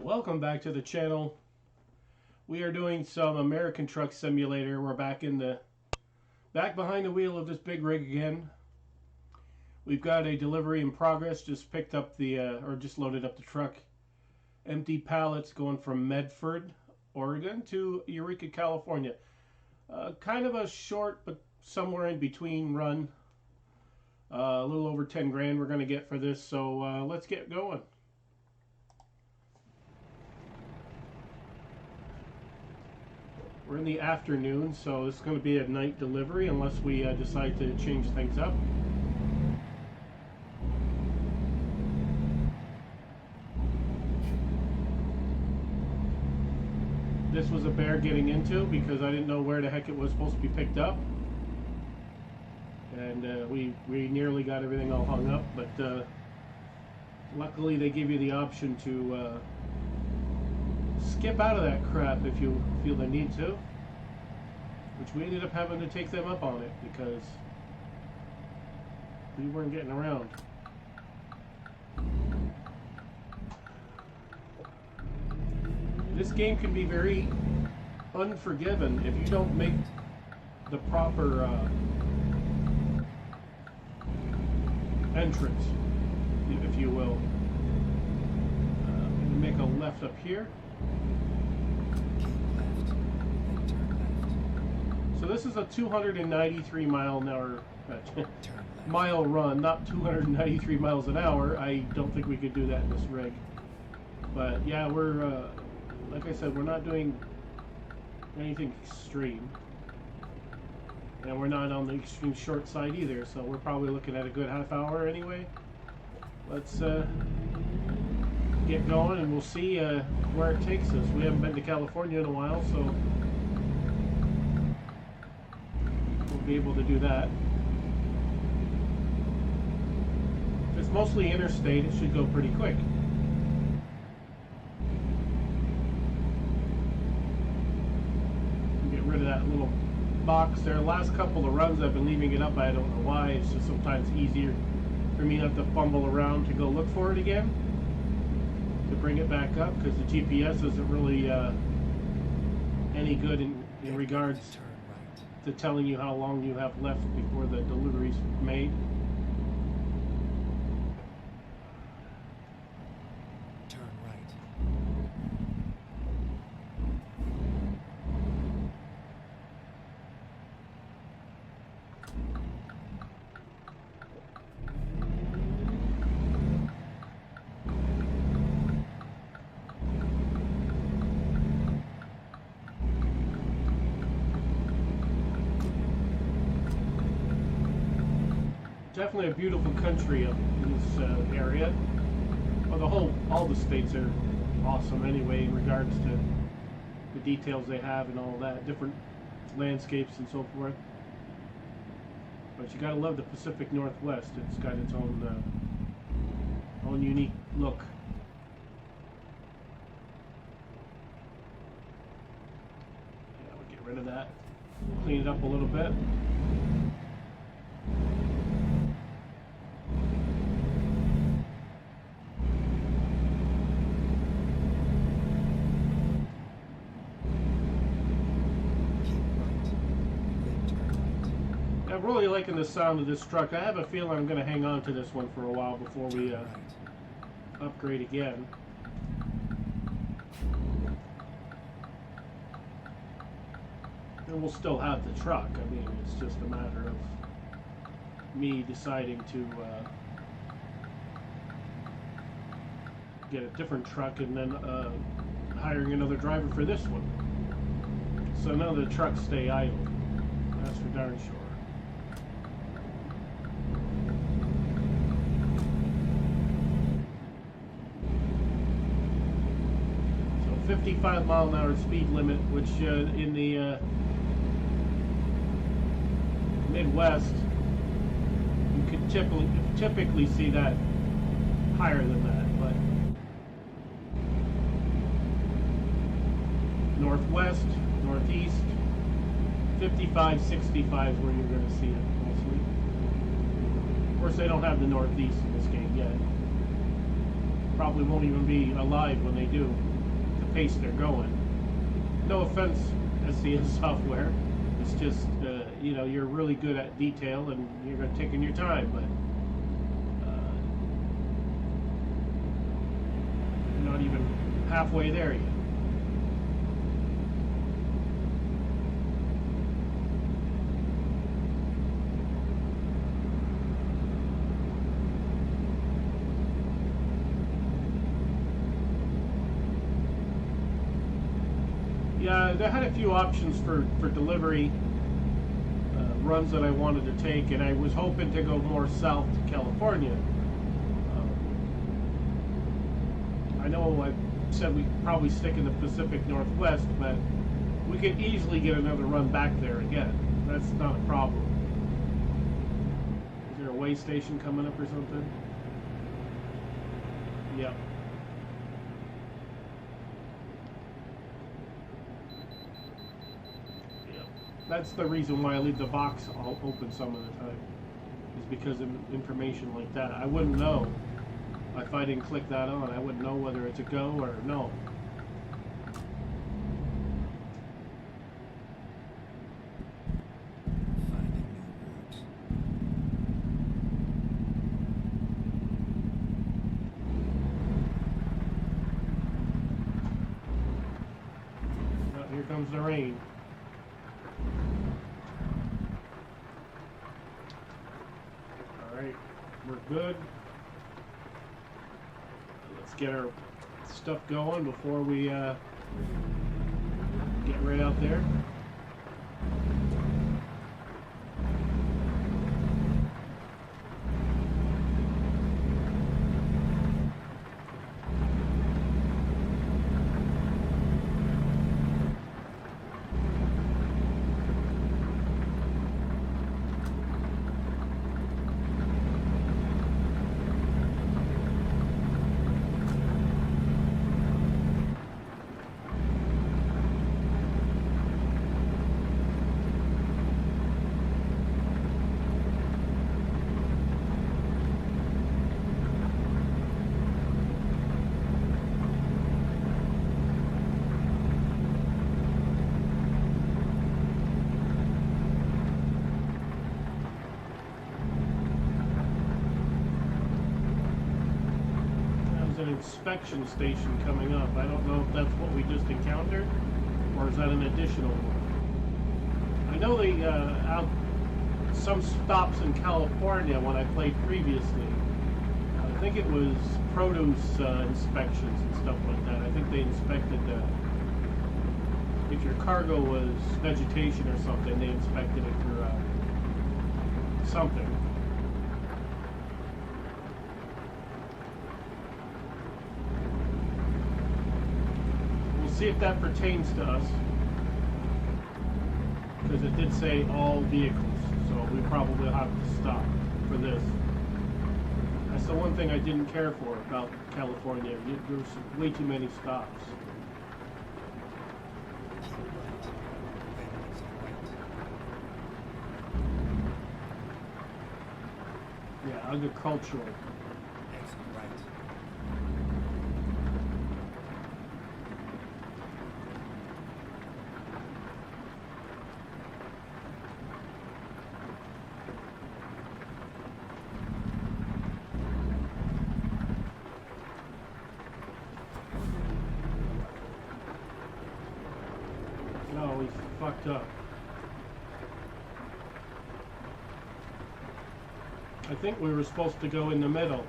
Welcome back to the channel. We are doing some American Truck Simulator. We're back behind the wheel of this big rig again. We've got a delivery in progress. Just picked up just loaded up the truck. Empty pallets going from Medford, Oregon to Eureka, California. Kind of a short, but somewhere in between run. A little over 10 grand we're going to get for this. So let's get going. We're in the afternoon, so it's going to be a night delivery unless we decide to change things up. This was a bear getting into because I didn't know where the heck it was supposed to be picked up. And we nearly got everything all hung up, but luckily they give you the option to skip out of that crap if you feel the need to, which we ended up having to take them up on it because we weren't getting around. This game can be very unforgiving if you don't make the proper entrance, if you will. Make a left up here. So this is a 293 mile an hour mile run, not 293 miles an hour. I don't think we could do that in this rig. But yeah, we're like I said, we're not doing anything extreme, and we're not on the extreme short side either. So we're probably looking at a good half hour anyway. Let's get going, and we'll see where it takes us. We haven't been to California in a while, so we'll be able to do that. If it's mostly interstate, it should go pretty quick. Get rid of that little box there. Last couple of runs I've been leaving it up. I don't know why. It's just sometimes easier for me not to fumble around to go look for it again, to bring it back up, because the GPS isn't really any good in regards to telling you how long you have left before the delivery's made. Turn right. Definitely a beautiful country up in this area. Well, all the states are awesome anyway in regards to the details they have and all that, different landscapes and so forth. But you gotta love the Pacific Northwest. It's got its own unique look. Yeah, we'll get rid of that. Clean it up a little bit. I'm really liking the sound of this truck. I have a feeling I'm going to hang on to this one for a while before we upgrade again. And we'll still have the truck. I mean, it's just a matter of me deciding to get a different truck and then hiring another driver for this one. So none of the trucks stay idle. That's for darn sure. 55 mile an hour speed limit, which in the Midwest you could typically see that higher than that, but Northwest, Northeast, 55, 65 is where you're going to see it mostly. Of course, they don't have the Northeast in this game yet. probably won't even be alive when they do, the pace they're going. No offense, SCS software. It's just, you know, you're really good at detail and you're taking your time, but you're not even halfway there yet. Yeah, they had a few options for delivery runs that I wanted to take, and I was hoping to go more south to California. I know I said we probably stick in the Pacific Northwest, but we could easily get another run back there again. That's not a problem. Is there a way station coming up or something? Yep. That's the reason why I leave the box all open some of the time, is because of information like that. I wouldn't know if I didn't click that on. I wouldn't know whether it's a go or no. Finding new routes. Oh, here comes the rain. Alright, we're good. Let's get our stuff going before we get right out there. Inspection station coming up. I don't know if that's what we just encountered, or is that an additional one? I know they out some stops in California when I played previously. I think it was produce inspections and stuff like that. I think they inspected if your cargo was vegetation or something, they inspected it for something. See if that pertains to us, because it did say all vehicles, so we probably have to stop for this. That's the one thing I didn't care for about California. There's way too many stops. Yeah, agricultural. Exit right. No, we fucked up. I think we were supposed to go in the middle.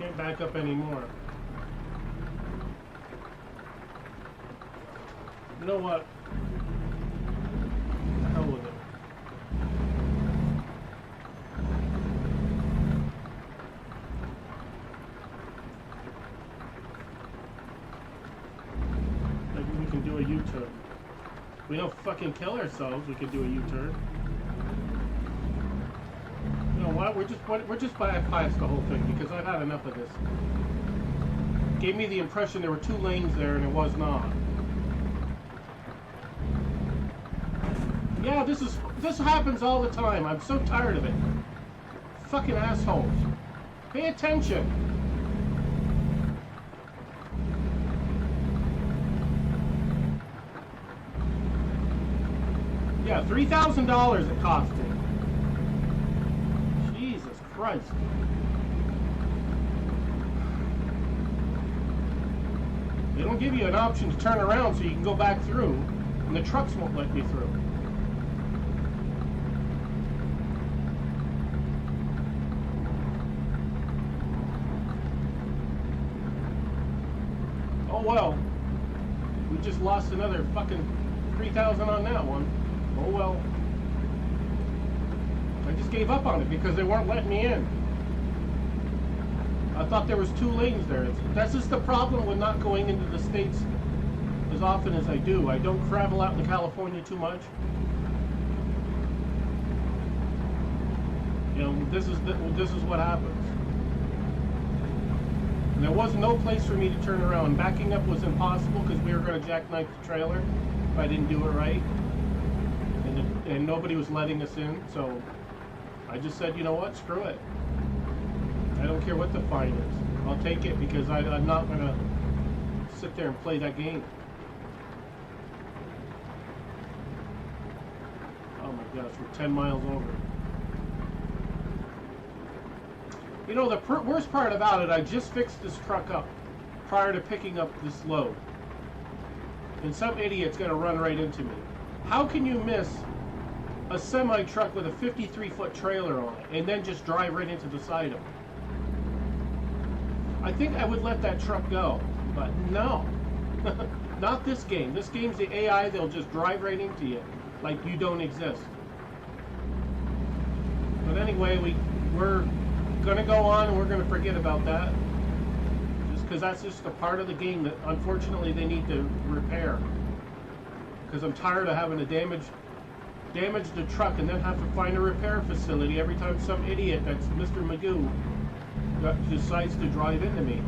Can't back up anymore. You know what? The hell with it. Maybe we can do a U-turn. We don't fucking kill ourselves. We could do a U-turn. You know what? We're just bypassing the whole thing because I've had enough of this. Gave me the impression there were 2 lanes there and it was not. Yeah, this happens all the time. I'm so tired of it. Fucking assholes. Pay attention. Yeah, $3,000 it cost me. Jesus Christ. They don't give you an option to turn around so you can go back through, and the trucks won't let me through. Oh well. We just lost another fucking 3,000 on that one. Oh well. I just gave up on it because they weren't letting me in. I thought there was 2 lanes there. That's just the problem with not going into the States as often as I do. I don't travel out to California too much. You know, this is what happens. And there was no place for me to turn around. Backing up was impossible because we were going to jackknife the trailer if I didn't do it right. And nobody was letting us in, so I just said, you know what, screw it. I don't care what the fine is. I'll take it because I'm not going to sit there and play that game. Oh my gosh, we're 10 miles over. You know, the worst part about it, I just fixed this truck up prior to picking up this load. And some idiot's going to run right into me. How can you miss a semi-truck with a 53-foot trailer on it and then just drive right into the side of it? I think I would let that truck go, but no. Not this game. This game's the AI, they'll just drive right into you like you don't exist. But anyway, we're going to go on and we're going to forget about that. Just because that's just a part of the game that unfortunately they need to repair. Because I'm tired of having to damage the truck and then have to find a repair facility every time some idiot that's Mr. Magoo decides to drive into me.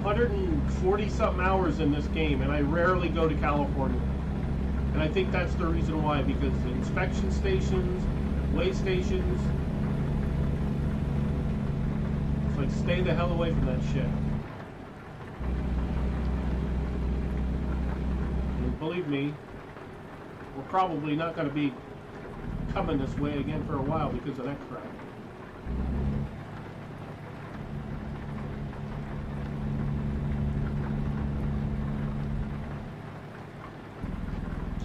$140-something hours in this game, and I rarely go to California. And I think that's the reason why, because the inspection stations, weigh stations, it's like stay the hell away from that shit. And believe me, we're probably not going to be coming this way again for a while because of that crap.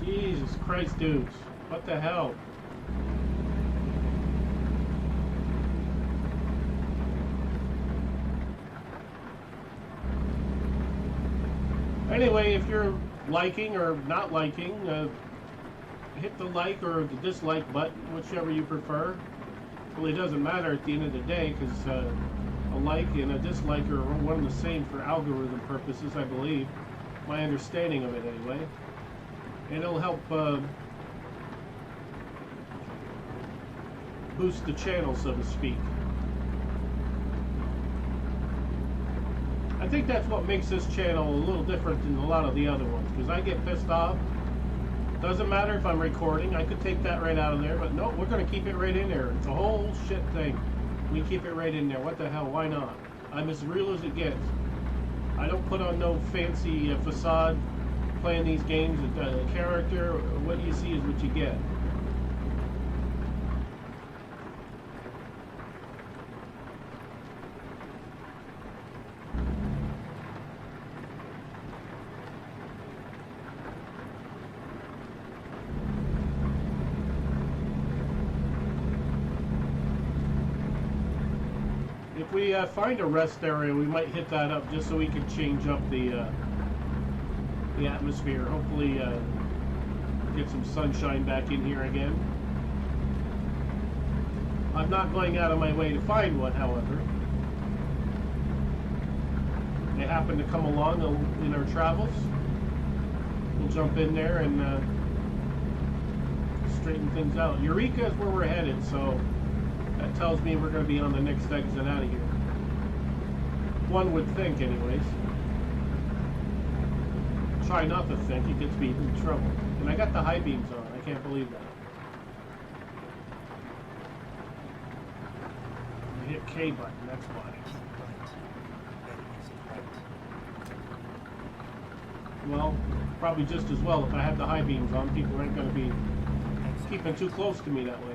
Jesus Christ, dudes. What the hell? Anyway, if you're liking or not liking, hit the like or the dislike button, whichever you prefer. It really doesn't matter at the end of the day, because a like and a dislike are one and the same for algorithm purposes, I believe. My understanding of it, anyway. And it'll help boost the channel, so to speak. I think that's what makes this channel a little different than a lot of the other ones, because I get pissed off. Doesn't matter if I'm recording, I could take that right out of there, but no, we're going to keep it right in there. It's a whole shit thing. We keep it right in there. What the hell, why not? I'm as real as it gets. I don't put on no fancy facade playing these games. Character, what you see is what you get. If we find a rest area, we might hit that up just so we can change up the atmosphere. Hopefully get some sunshine back in here again. I'm not going out of my way to find one, however. They happen to come along in our travels. We'll jump in there and straighten things out. Eureka is where we're headed, so that tells me we're going to be on the next exit out of here. One would think, anyways. Try not to think, it gets me in trouble. And I got the high beams on, I can't believe that. I hit K button, that's why. Keep right. That is right. Well, probably just as well if I had the high beams on. People aren't going to be Exit keeping too close to me that way.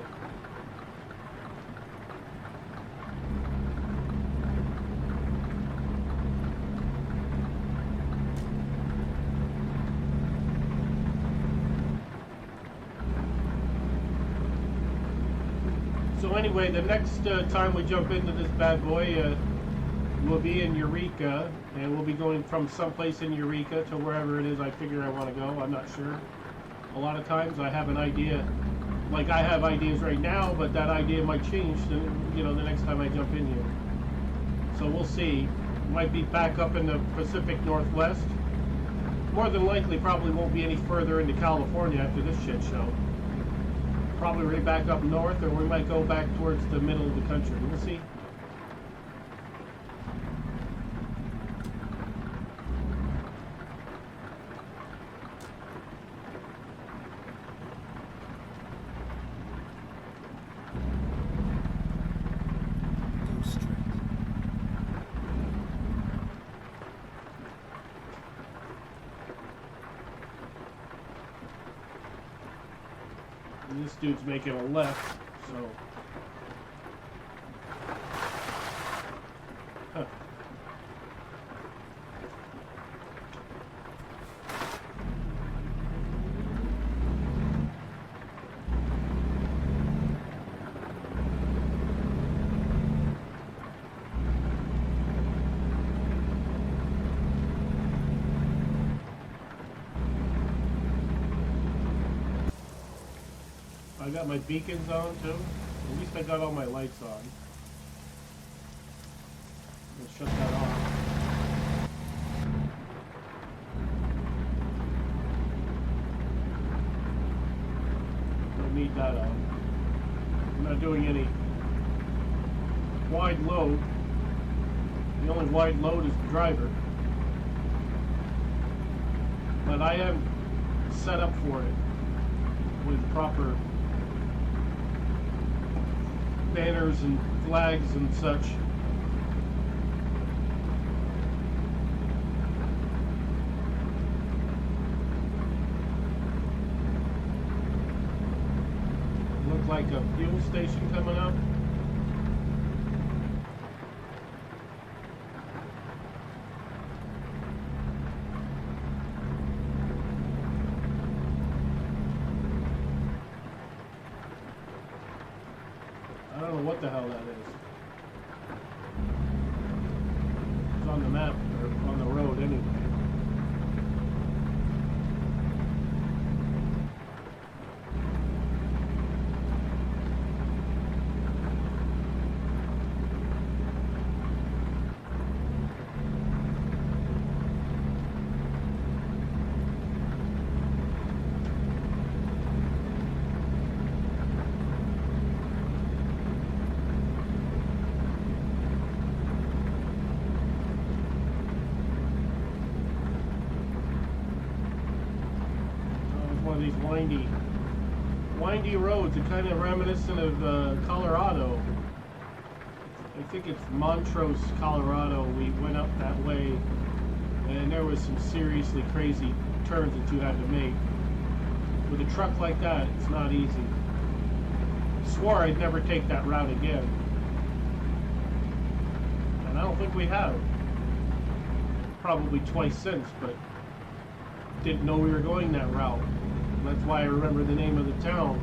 So anyway, the next time we jump into this bad boy, we'll be in Eureka, and we'll be going from someplace in Eureka to wherever it is I figure I want to go. I'm not sure. A lot of times I have an idea, like I have ideas right now, but that idea might change, the next time I jump in here. So we'll see. Might be back up in the Pacific Northwest. More than likely, probably won't be any further into California after this shit show. Probably right back up north, or we might go back towards the middle of the country. We'll see. Go straight. And this dude's making a left, so. Huh. I got my beacons on too. At least I got all my lights on. Let's shut that off. Don't need that on. I'm not doing any wide load. The only wide load is the driver. But I am set up for it with proper banners and flags and such. Look like a fuel station coming up. I don't know what the hell that is. It's on the map, or on the road anyway. One of these windy roads, and kind of reminiscent of Colorado. I think it's Montrose, Colorado. We went up that way, and there was some seriously crazy turns that you had to make. With a truck like that, it's not easy. Swore I'd never take that route again, and I don't think we have. Probably twice since, but didn't know we were going that route. That's why I remember the name of the town,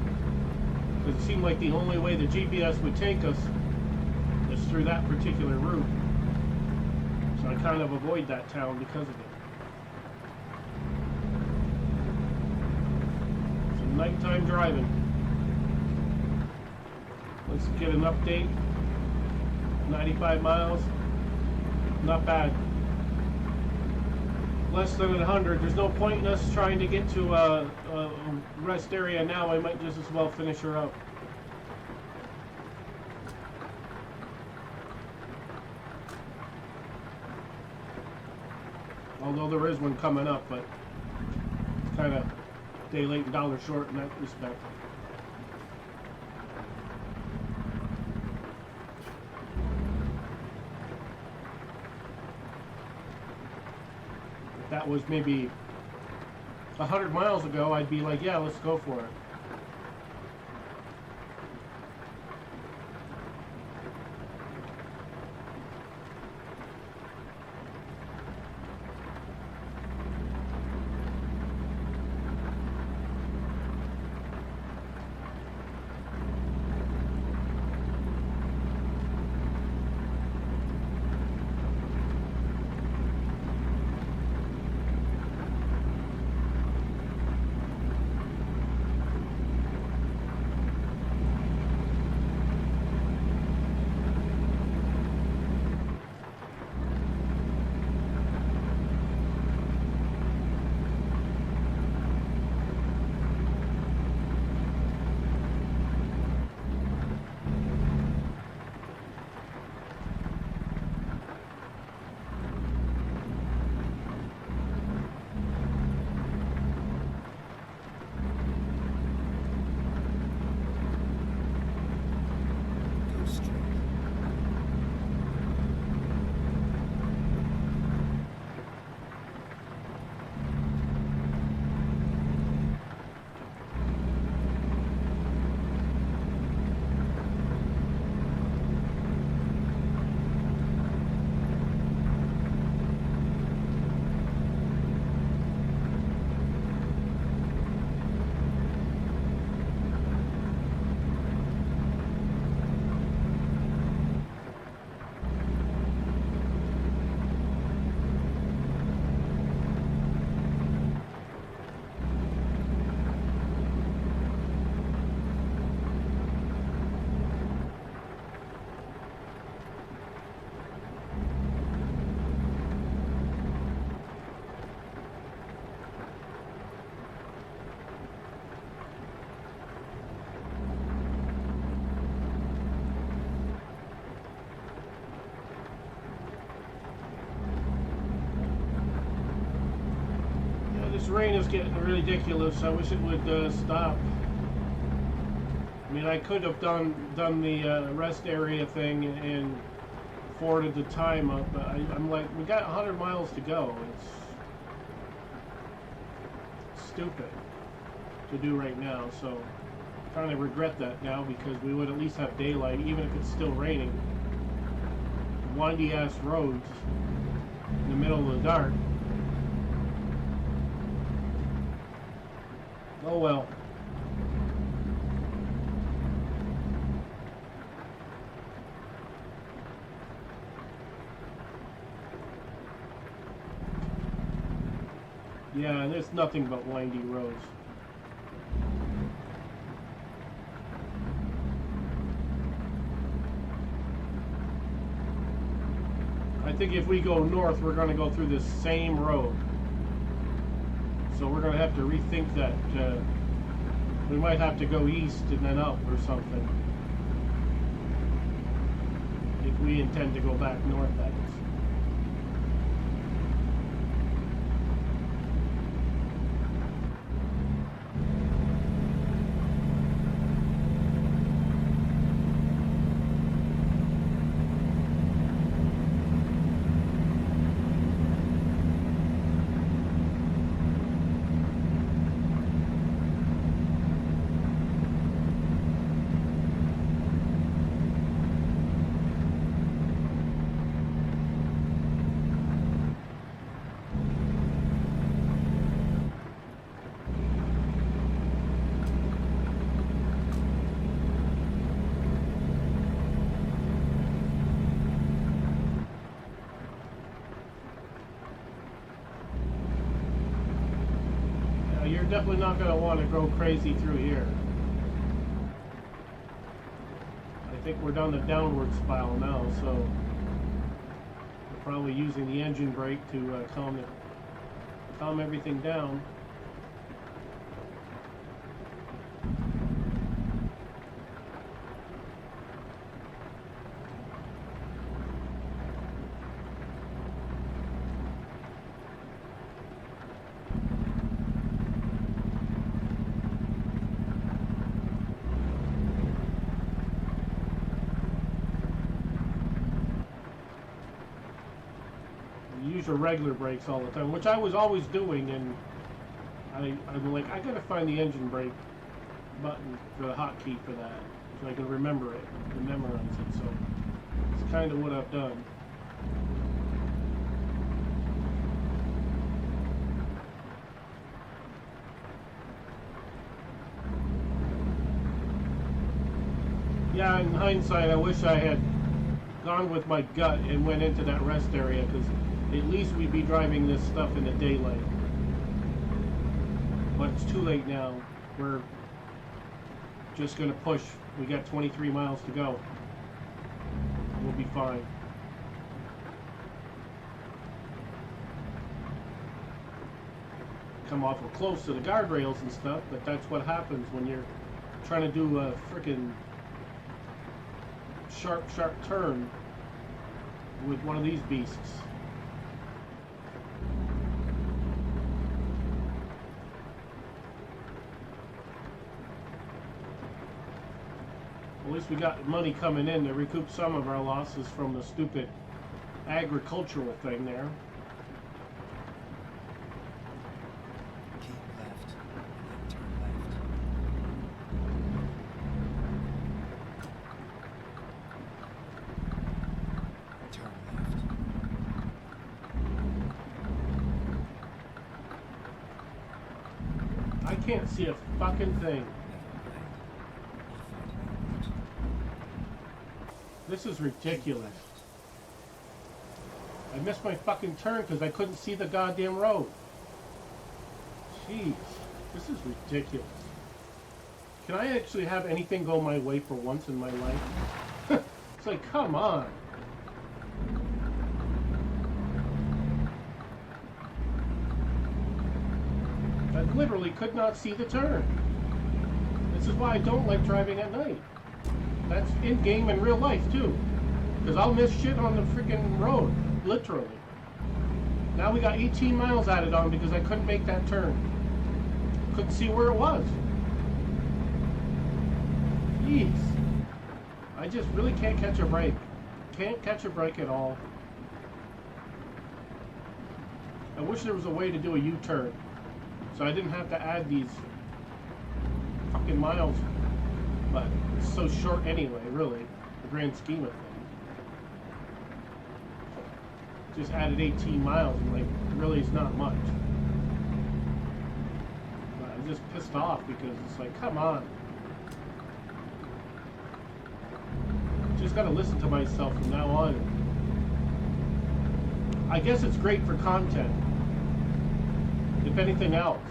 because it seemed like the only way the GPS would take us, as through that particular route. So I kind of avoid that town because of it. So nighttime driving. Let's get an update. 95 miles. Not bad. Less than 100. There's no point in us trying to get to a rest area now. I might just as well finish her up. Although there is one coming up, but it's kind of day late and dollar short in that respect. If that was maybe 100 miles ago, I'd be like, yeah, let's go for it. This rain is getting ridiculous. I wish it would stop. I mean, I could have done the rest area thing and forwarded the time up, but I'm like, we got 100 miles to go. It's stupid to do right now, so I kind of regret that now because we would at least have daylight, even if it's still raining. Windy ass roads in the middle of the dark. Oh well. Yeah, and there's nothing but windy roads. I think if we go north, we're going to go through this same road. So we're going to have to rethink that. We might have to go east and then up or something. If we intend to go back north, that is. definitely not going to want to go crazy through here. I think we're down the downward spiral now, so we're probably using the engine brake to calm everything down. Use your regular brakes all the time, which I was always doing, and I'm like, I gotta find the engine brake button for the hotkey for that, so I can remember it and memorize it. So it's kind of what I've done. Yeah, in hindsight, I wish I had gone with my gut and went into that rest area, because at least we'd be driving this stuff in the daylight. But it's too late now. We're just going to push. We got 23 miles to go. We'll be fine. Come awful close to the guardrails and stuff, but that's what happens when you're trying to do a freaking sharp turn with one of these beasts. At least we got money coming in to recoup some of our losses from the stupid agricultural thing there. Keep left, then turn left. Turn left. I can't see a fucking thing. This is ridiculous. I missed my fucking turn because I couldn't see the goddamn road. Jeez, this is ridiculous. Can I actually have anything go my way for once in my life? It's like, come on. I literally could not see the turn. This is why I don't like driving at night. That's in-game in real life, too. Because I'll miss shit on the freaking road. Literally. Now we got 18 miles added on because I couldn't make that turn. Couldn't see where it was. Jeez. I just really can't catch a break. Can't catch a break at all. I wish there was a way to do a U-turn, so I didn't have to add these fucking miles. But it's so short anyway, really, the grand scheme of things. Just added 18 miles, and like, really is not much. But I'm just pissed off because it's like, come on. Just gotta listen to myself from now on. I guess it's great for content, if anything else.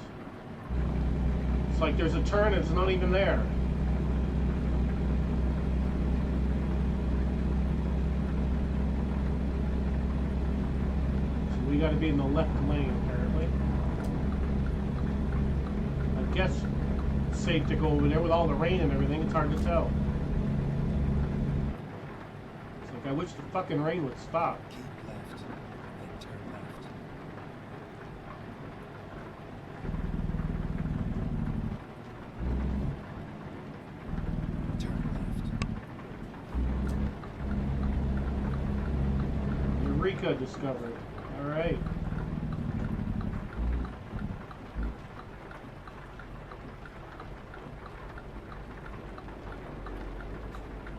It's like there's a turn and it's not even there. We got to be in the left lane, apparently. I guess it's safe to go over there with all the rain and everything. It's hard to tell. It's like I wish the fucking rain would stop. Keep left, then turn left. Turn left. Eureka discovered. All right.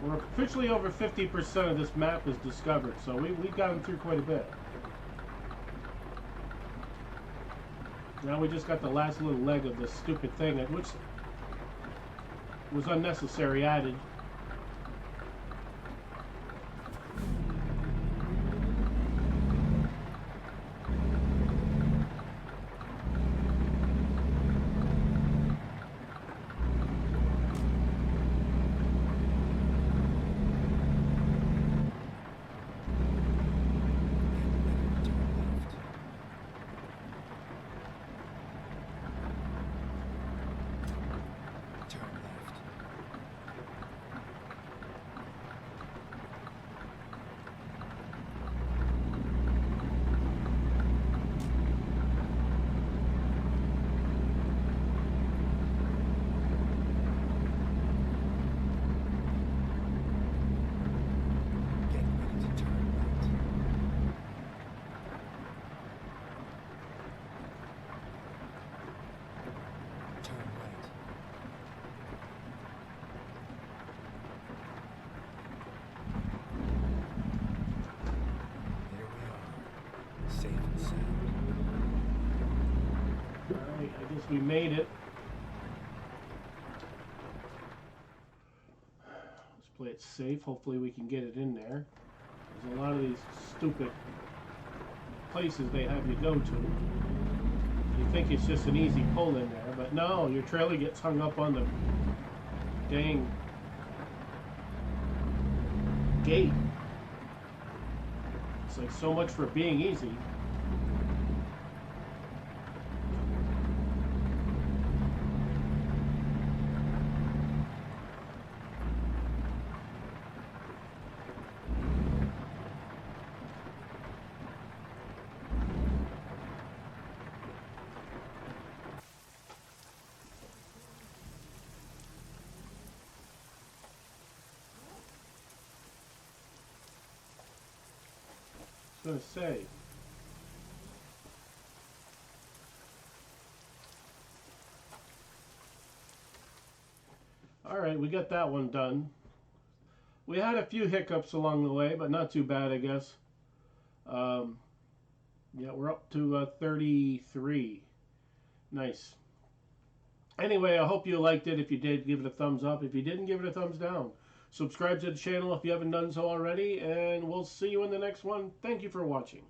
We're officially over 50% of this map is discovered, so we've gotten through quite a bit. Now we just got the last little leg of this stupid thing, which was unnecessary added. Guess we made it. Let's play it safe. Hopefully we can get it in there. There's a lot of these stupid places they have you go to. You think it's just an easy pull in there, but no, your trailer gets hung up on the dang gate. It's like so much for being easy. I was going to say. Alright, we got that one done. We had a few hiccups along the way, but not too bad, I guess. Yeah, we're up to 33. Nice. Anyway, I hope you liked it. If you did, give it a thumbs up. If you didn't, give it a thumbs down. Subscribe to the channel if you haven't done so already, and we'll see you in the next one. Thank you for watching.